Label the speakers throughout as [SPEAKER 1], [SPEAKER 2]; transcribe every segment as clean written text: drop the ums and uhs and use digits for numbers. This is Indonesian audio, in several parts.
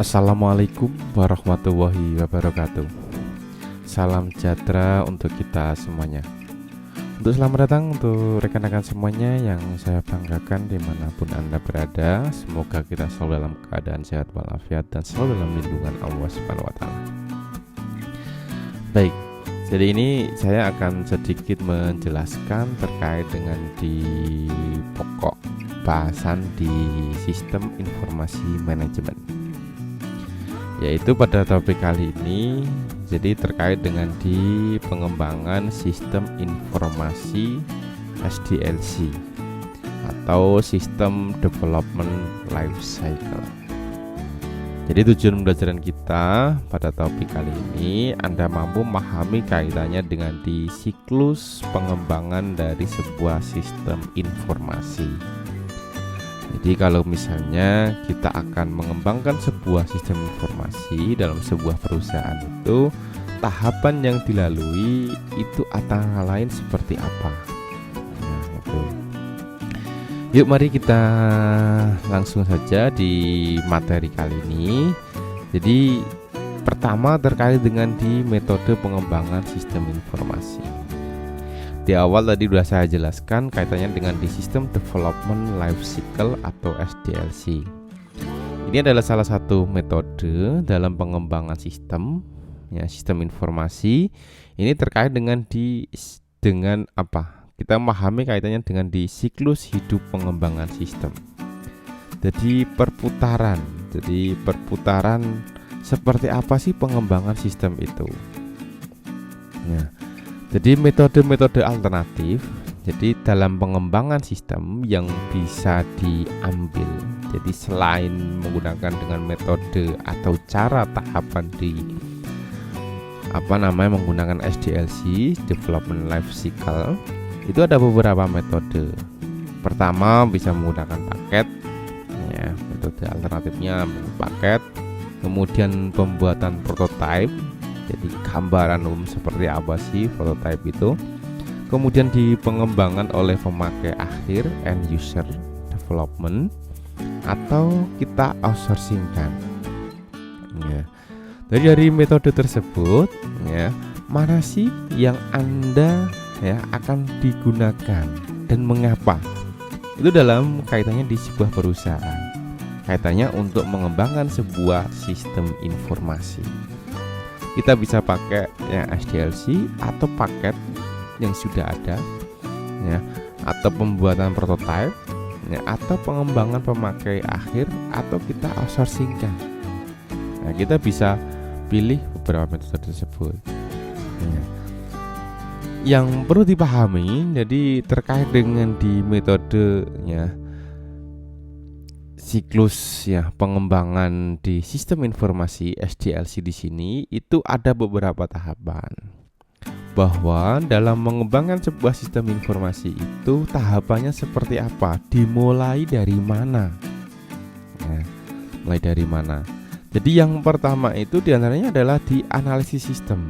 [SPEAKER 1] Assalamualaikum warahmatullahi wabarakatuh. Salam sejahtera untuk kita semuanya. Untuk selamat datang untuk rekan-rekan semuanya yang saya banggakan dimanapun Anda berada. Semoga kita selalu dalam keadaan sehat walafiat dan selalu dalam lindungan Allah Subhanahu wa Ta'ala. Baik, jadi ini saya akan sedikit menjelaskan terkait dengan di pokok bahasan di sistem informasi manajemen, yaitu pada topik kali ini jadi terkait dengan di pengembangan sistem informasi SDLC atau System Development Life Cycle. Jadi tujuan pembelajaran kita pada topik kali ini Anda mampu memahami kaitannya dengan di siklus pengembangan dari sebuah sistem informasi. Jadi kalau misalnya kita akan mengembangkan sebuah sistem informasi dalam sebuah perusahaan itu, tahapan yang dilalui itu antara lain seperti apa? Nah, itu. Yuk mari kita langsung saja di materi kali ini. Jadi pertama terkait dengan di metode pengembangan sistem informasi. Di awal tadi sudah saya jelaskan kaitannya dengan di System Development Life Cycle atau SDLC. Ini adalah salah satu metode dalam pengembangan sistem, ya, sistem informasi. Ini terkait dengan apa? Kita memahami kaitannya dengan di siklus hidup pengembangan sistem. Jadi perputaran seperti apa sih pengembangan sistem itu? Ya. Jadi metode-metode alternatif jadi dalam pengembangan sistem yang bisa diambil. Jadi selain menggunakan dengan metode atau cara tahapan di menggunakan SDLC (Development Life Cycle), itu ada beberapa metode. Pertama bisa menggunakan paket, ya, metode alternatifnya paket. Kemudian pembuatan prototipe. Jadi gambaran umum seperti apa sih prototipe itu. Kemudian di pengembangan oleh pemakai akhir end user development atau kita outsourcingkan. Ya. Dari metode tersebut, ya, mana sih yang Anda akan digunakan dan mengapa? Itu dalam kaitannya di sebuah perusahaan. Kaitannya untuk mengembangkan sebuah sistem informasi. Kita bisa pakai SDLC atau paket yang sudah ada, ya, atau pembuatan prototipe, ya, atau pengembangan pemakai akhir, atau kita outsourcingkan. Nah, kita bisa pilih beberapa metode tersebut. Ya. Yang perlu dipahami, jadi terkait dengan di metodenya siklus pengembangan di sistem informasi SDLC di sini itu ada beberapa tahapan. Bahwa dalam mengembangkan sebuah sistem informasi itu tahapannya seperti apa? Dimulai dari mana? Ya, mulai dari mana? Jadi yang pertama itu diantaranya adalah di analisis sistem.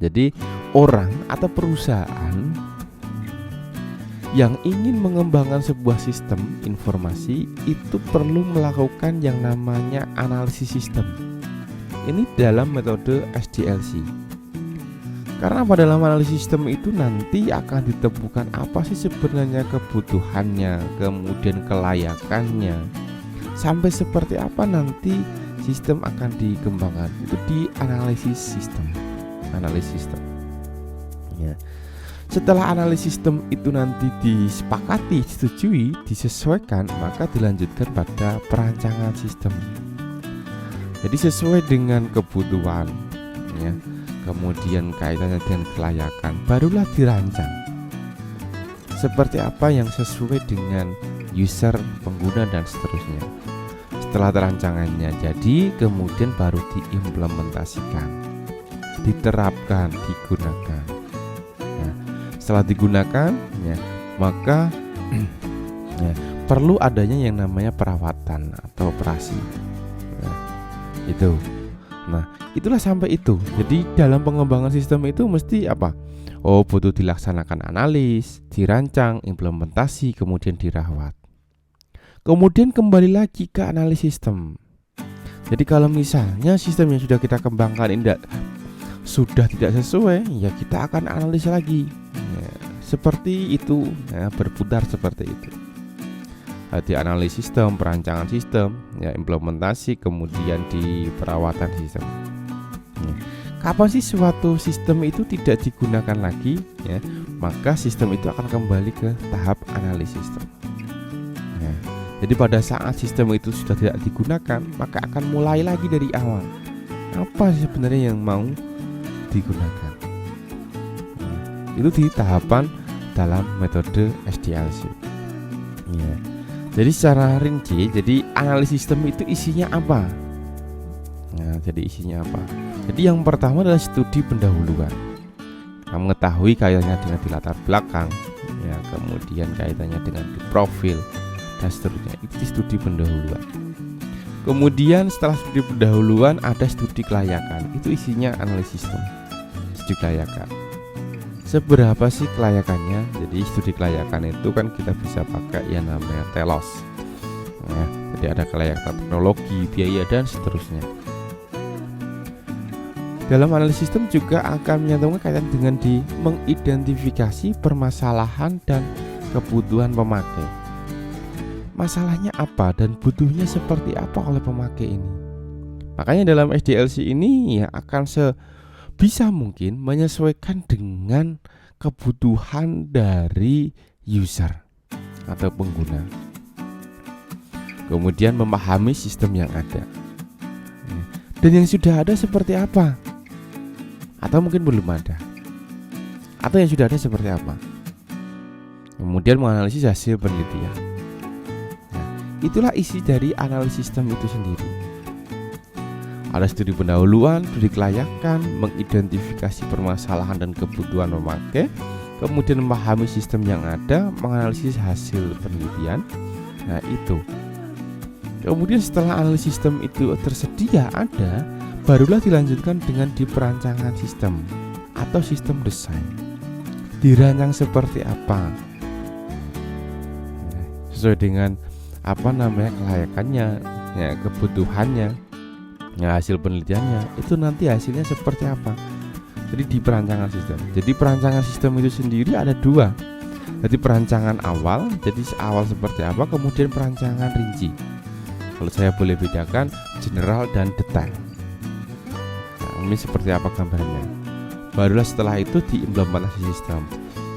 [SPEAKER 1] Jadi orang atau perusahaan yang ingin mengembangkan sebuah sistem informasi itu perlu melakukan yang namanya analisis sistem. Ini dalam metode SDLC. Karena pada dalam analisis sistem itu nanti akan ditemukan apa sih sebenarnya kebutuhannya, kemudian kelayakannya, sampai seperti apa nanti sistem akan dikembangkan. Itu di analisis sistem. Ya. Setelah analisis sistem itu nanti disepakati, disetujui, disesuaikan, maka dilanjutkan pada perancangan sistem. Jadi sesuai dengan kebutuhan, ya, kemudian kaitannya dengan kelayakan, barulah dirancang. Seperti apa yang sesuai dengan user, pengguna, dan seterusnya. Setelah perancangannya jadi, kemudian baru diimplementasikan, diterapkan, digunakan. Setelah digunakan, ya, maka perlu adanya yang namanya perawatan atau operasi. Itu. Nah, itulah sampai itu. Jadi dalam pengembangan sistem itu mesti apa? Oh, butuh dilaksanakan analis, dirancang, implementasi, kemudian dirawat. Kemudian kembali lagi ke analisis sistem. Jadi kalau misalnya sistem yang sudah kita kembangkan ini sudah tidak sesuai, ya kita akan analisa lagi. Ya, seperti itu, ya, berputar seperti itu. Di analisis sistem, perancangan sistem, ya, implementasi, kemudian di perawatan sistem. Ya. Kapan sih suatu sistem itu tidak digunakan lagi? Ya, maka sistem itu akan kembali ke tahap analisis sistem. Ya. Jadi pada saat sistem itu sudah tidak digunakan, maka akan mulai lagi dari awal. Apa sebenarnya yang mau digunakan? Ya. Itu di tahapan dalam metode SDLC. Ya. Jadi secara rinci, jadi analisis sistem itu isinya apa? Nah, jadi isinya apa? Jadi yang pertama adalah studi pendahuluan. Mengetahui kaitannya dengan di latar belakang, ya, kemudian kaitannya dengan di profil dan seterusnya. Itu studi pendahuluan. Kemudian setelah studi pendahuluan ada studi kelayakan. Itu isinya analisis sistem. Studi kelayakan. Seberapa sih kelayakannya? Jadi studi kelayakan itu kan kita bisa pakai yang namanya telos. Ya, jadi ada kelayakan teknologi, biaya dan seterusnya. Dalam analisis sistem juga akan menyatukan kaitan dengan di mengidentifikasi permasalahan dan kebutuhan pemakai. Masalahnya apa dan butuhnya seperti apa oleh pemakai ini. Makanya dalam SDLC ini ya akan bisa mungkin menyesuaikan dengan kebutuhan dari user atau pengguna. Kemudian memahami sistem yang ada. Dan yang sudah ada seperti apa? Atau mungkin belum ada. Atau yang sudah ada seperti apa? Kemudian menganalisis hasil penelitian. Nah, itulah isi dari analisis sistem itu sendiri. Ada studi pendahuluan, studi kelayakan, mengidentifikasi permasalahan dan kebutuhan pemakai, kemudian memahami sistem yang ada, menganalisis hasil penelitian. Nah, itu. Kemudian setelah analisis sistem itu tersedia ada, barulah dilanjutkan dengan di perancangan sistem atau sistem desain. Dirancang seperti apa? Sesuai dengan kelayakannya, ya, kebutuhannya, ya, hasil penelitiannya. Itu nanti hasilnya seperti apa? Jadi di perancangan sistem. Jadi perancangan sistem itu sendiri ada dua. Jadi perancangan awal, jadi awal seperti apa, kemudian perancangan rinci. Kalau saya boleh bedakan general dan detail. Nah, ini seperti apa gambarnya. Barulah setelah itu diimplementasi sistem.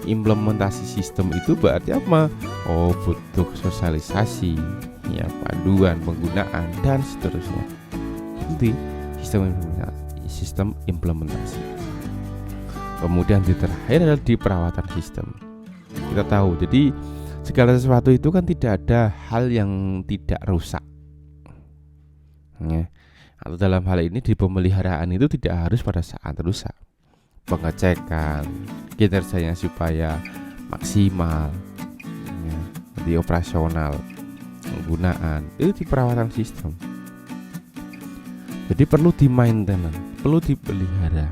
[SPEAKER 1] Implementasi sistem itu berarti apa? Oh, butuh sosialisasi, ya, panduan penggunaan dan seterusnya. Itu sistem implementasi. Kemudian di terakhir adalah di perawatan sistem. Kita tahu, jadi segala sesuatu itu kan tidak ada hal yang tidak rusak. Ya. Atau dalam hal ini di pemeliharaan itu tidak harus pada saat rusak. Pengecekan kinerjanya supaya maksimal, ya, di operasional, penggunaan itu di perawatan sistem. Jadi perlu di maintenance, perlu dipelihara,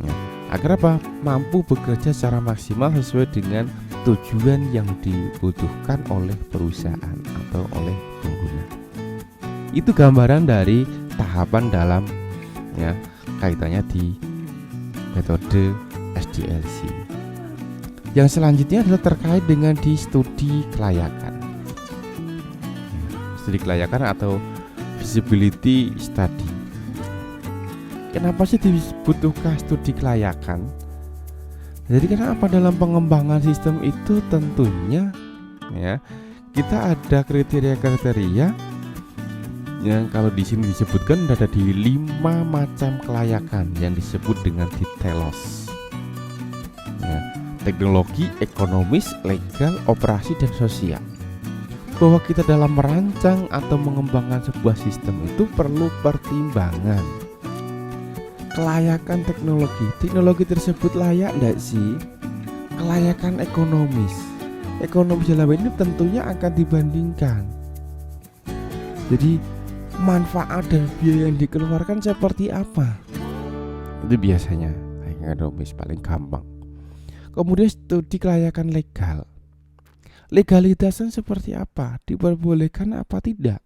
[SPEAKER 1] ya, agar apa? Mampu bekerja secara maksimal sesuai dengan tujuan yang dibutuhkan oleh perusahaan atau oleh pengguna. Itu gambaran dari tahapan dalam, ya, kaitannya di metode SDLC. Yang selanjutnya adalah terkait dengan di studi kelayakan. Studi kelayakan atau feasibility study. Kenapa sih dibutuhkan studi kelayakan? Jadi kenapa dalam pengembangan sistem itu tentunya, ya, kita ada kriteria-kriteria yang kalau di sini disebutkan ada di 5 macam kelayakan yang disebut dengan di telos. Ya, teknologi, ekonomis, legal, operasi dan sosial. Bahwa kita dalam merancang atau mengembangkan sebuah sistem itu perlu pertimbangan. Kelayakan teknologi tersebut layak enggak sih? Kelayakan ekonomis dalam ini tentunya akan dibandingkan. Jadi manfaat dan biaya yang dikeluarkan seperti apa? Itu biasanya ekonomis paling gampang. Kemudian studi kelayakan legal. Legalitasnya seperti apa? Diperbolehkan apa tidak?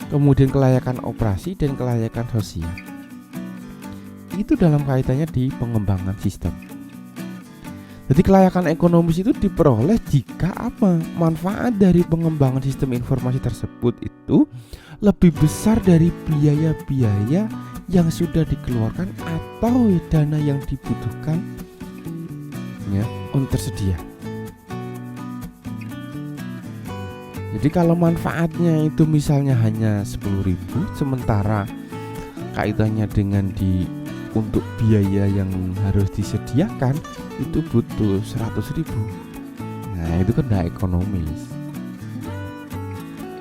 [SPEAKER 1] kemudian kelayakan operasi dan kelayakan sosial. Itu dalam kaitannya di pengembangan sistem. Jadi kelayakan ekonomis itu diperoleh jika apa? Manfaat dari pengembangan sistem informasi tersebut itu lebih besar dari biaya-biaya yang sudah dikeluarkan atau dana yang dibutuhkan ya untuk tersedia. Jadi kalau manfaatnya itu misalnya hanya 10.000, sementara kaitannya dengan untuk biaya yang harus disediakan itu butuh 100.000. Nah itu kan tidak ekonomis.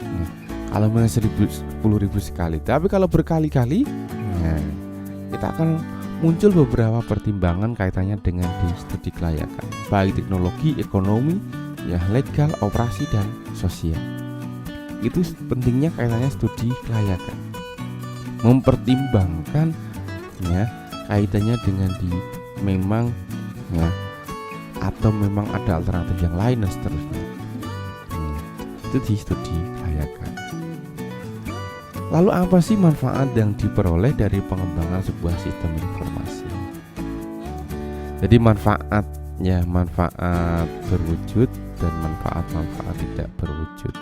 [SPEAKER 1] Nah, kalau memang 10.000 sekali, tapi kalau berkali-kali, nah, kita akan muncul beberapa pertimbangan kaitannya dengan di studi kelayakan, baik teknologi, ekonomi, ya legal, operasi dan sosial. Itu pentingnya kaitannya studi kelayakan, mempertimbangkan ya kaitannya dengan memang ya atau memang ada alternatif yang lain dan seterusnya. Itu di studi kelayakan. Lalu apa sih manfaat yang diperoleh dari pengembangan sebuah sistem informasi? Jadi manfaat berwujud dan manfaat tidak berwujud.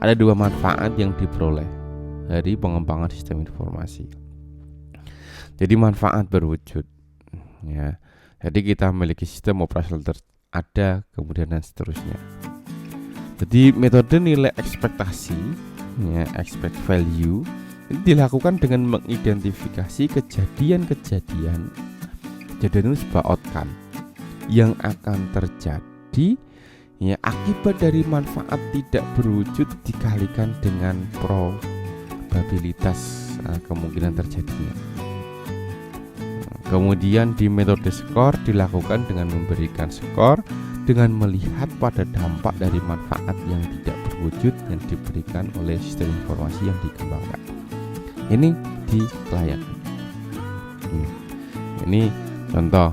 [SPEAKER 1] Ada dua manfaat yang diperoleh dari pengembangan sistem informasi. Jadi manfaat berwujud ya. Jadi kita memiliki sistem operasional ada, kemudian dan seterusnya. Jadi metode nilai ekspektasi ya, expect value ini dilakukan dengan mengidentifikasi kejadian itu sebuah outcome yang akan terjadi ya akibat dari manfaat tidak berwujud dikalikan dengan probabilitas kemungkinan terjadinya. Kemudian di metode skor dilakukan dengan memberikan skor dengan melihat pada dampak dari manfaat yang tidak berwujud yang diberikan oleh sistem informasi yang dikembangkan. Ini di kelayakan. Ini contoh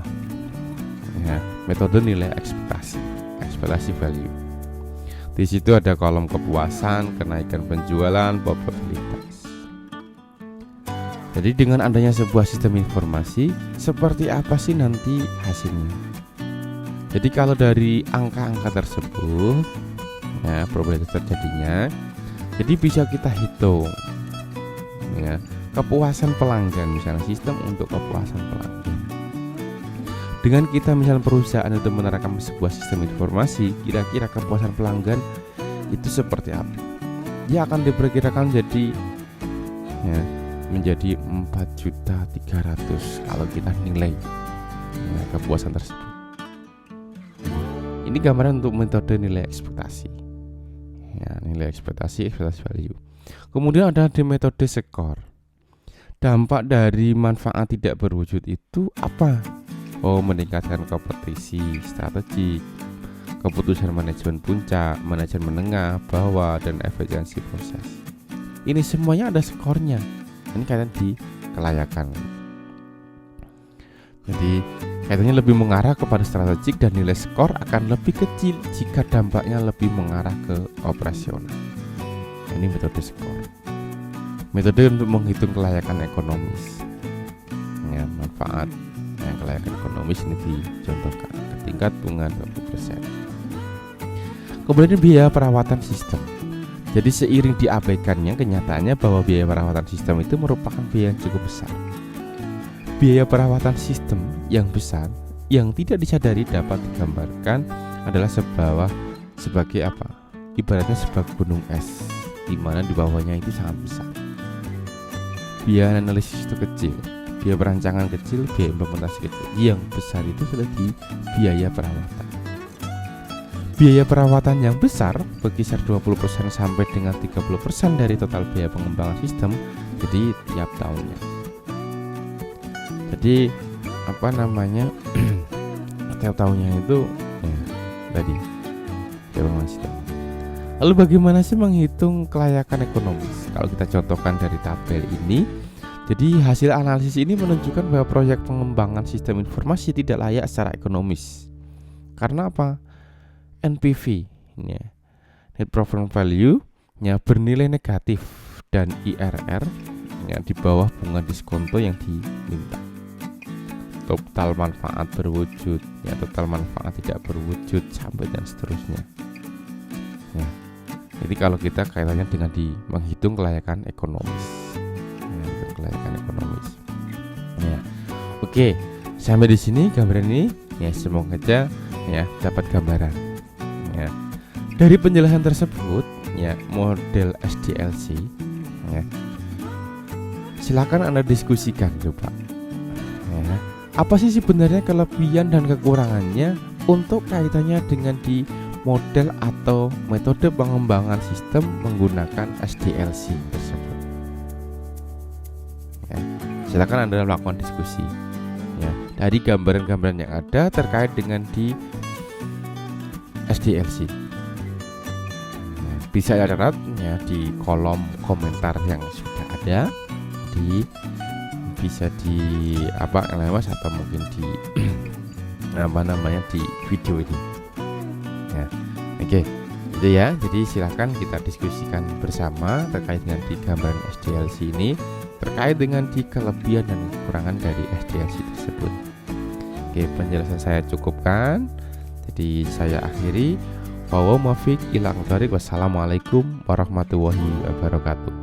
[SPEAKER 1] ya, metode nilai ekspektasi value. Di situ ada kolom kepuasan, kenaikan penjualan, probabilitas. Jadi dengan adanya sebuah sistem informasi, seperti apa sih nanti hasilnya? Jadi kalau dari angka-angka tersebut, ya probabilitas terjadinya, jadi bisa kita hitung, ya kepuasan pelanggan, misalnya sistem untuk kepuasan pelanggan. Dengan kita misalnya perusahaan itu menerapkan sebuah sistem informasi, kira-kira kepuasan pelanggan itu seperti apa? Dia akan diperkirakan menjadi 4.300.000 kalau kita nilai kepuasan tersebut. Ini gambaran untuk metode nilai ekspektasi. Ya, nilai ekspektasi value. Kemudian ada di metode skor. Dampak dari manfaat tidak berwujud itu apa? Meningkatkan kompetisi strategik, keputusan manajemen puncak, manajemen menengah, bawah, dan efisiensi proses. Ini semuanya ada skornya. Ini kaitan di kelayakan. Jadi kaitannya lebih mengarah kepada strategik dan nilai skor akan lebih kecil jika dampaknya lebih mengarah ke operasional. Ini metode skor. Metode untuk menghitung kelayakan ekonomis. Ya, manfaat yang kelayakan ekonomis ini dicontohkan ke tingkat bunga 20%. Kemudian biaya perawatan sistem. Jadi seiring diabaikannya kenyataannya bahwa biaya perawatan sistem itu merupakan biaya yang cukup besar. Biaya perawatan sistem yang besar yang tidak disadari dapat digambarkan adalah sebagai apa? Ibaratnya sebuah gunung es, di mana di bawahnya itu sangat besar. Biaya analisis itu kecil, biaya perancangan kecil, biaya implementasi kecil. Yang besar itu sudah di biaya perawatan. Biaya perawatan yang besar berkisar 20% sampai dengan 30% dari total biaya pengembangan sistem, jadi tiap tahunnya. Jadi tiap tahunnya itu tadi biaya pengembangan sistem. Lalu bagaimana sih menghitung kelayakan ekonomis? Kalau kita contohkan dari tabel ini, jadi hasil analisis ini menunjukkan bahwa proyek pengembangan sistem informasi tidak layak secara ekonomis. Karena apa? NPV, net present value, bernilai negatif dan IRR ya, di bawah bunga diskonto yang diminta. Total manfaat berwujud ya, total manfaat tidak berwujud, sampai dan seterusnya ya. Jadi kalau kita kaitannya dengan menghitung kelayakan ekonomis ya, kelayakan ekonomis ya. Oke, sampai di sini gambaran ini ya, semoga aja ya dapat gambaran ya. Dari penjelasan tersebut ya, model SDLC ya, silakan Anda diskusikan coba ya. Apa sih sebenarnya kelebihan dan kekurangannya untuk kaitannya dengan di model atau metode pengembangan sistem menggunakan SDLC tersebut ya. Silakan Anda melakukan diskusi ya, dari gambaran-gambaran yang ada terkait dengan di SDLC ya. Bisa catat ya di kolom komentar yang sudah ada, bisa di lewat atau mungkin di di video ini ya. Oke, itu ya. Jadi silakan kita diskusikan bersama terkait dengan di gambaran SDLC ini, terkait dengan di kelebihan dan kekurangan dari SDLC tersebut. Oke, penjelasan saya cukupkan, jadi saya akhiri. Wassalamualaikum warahmatullahi wabarakatuh.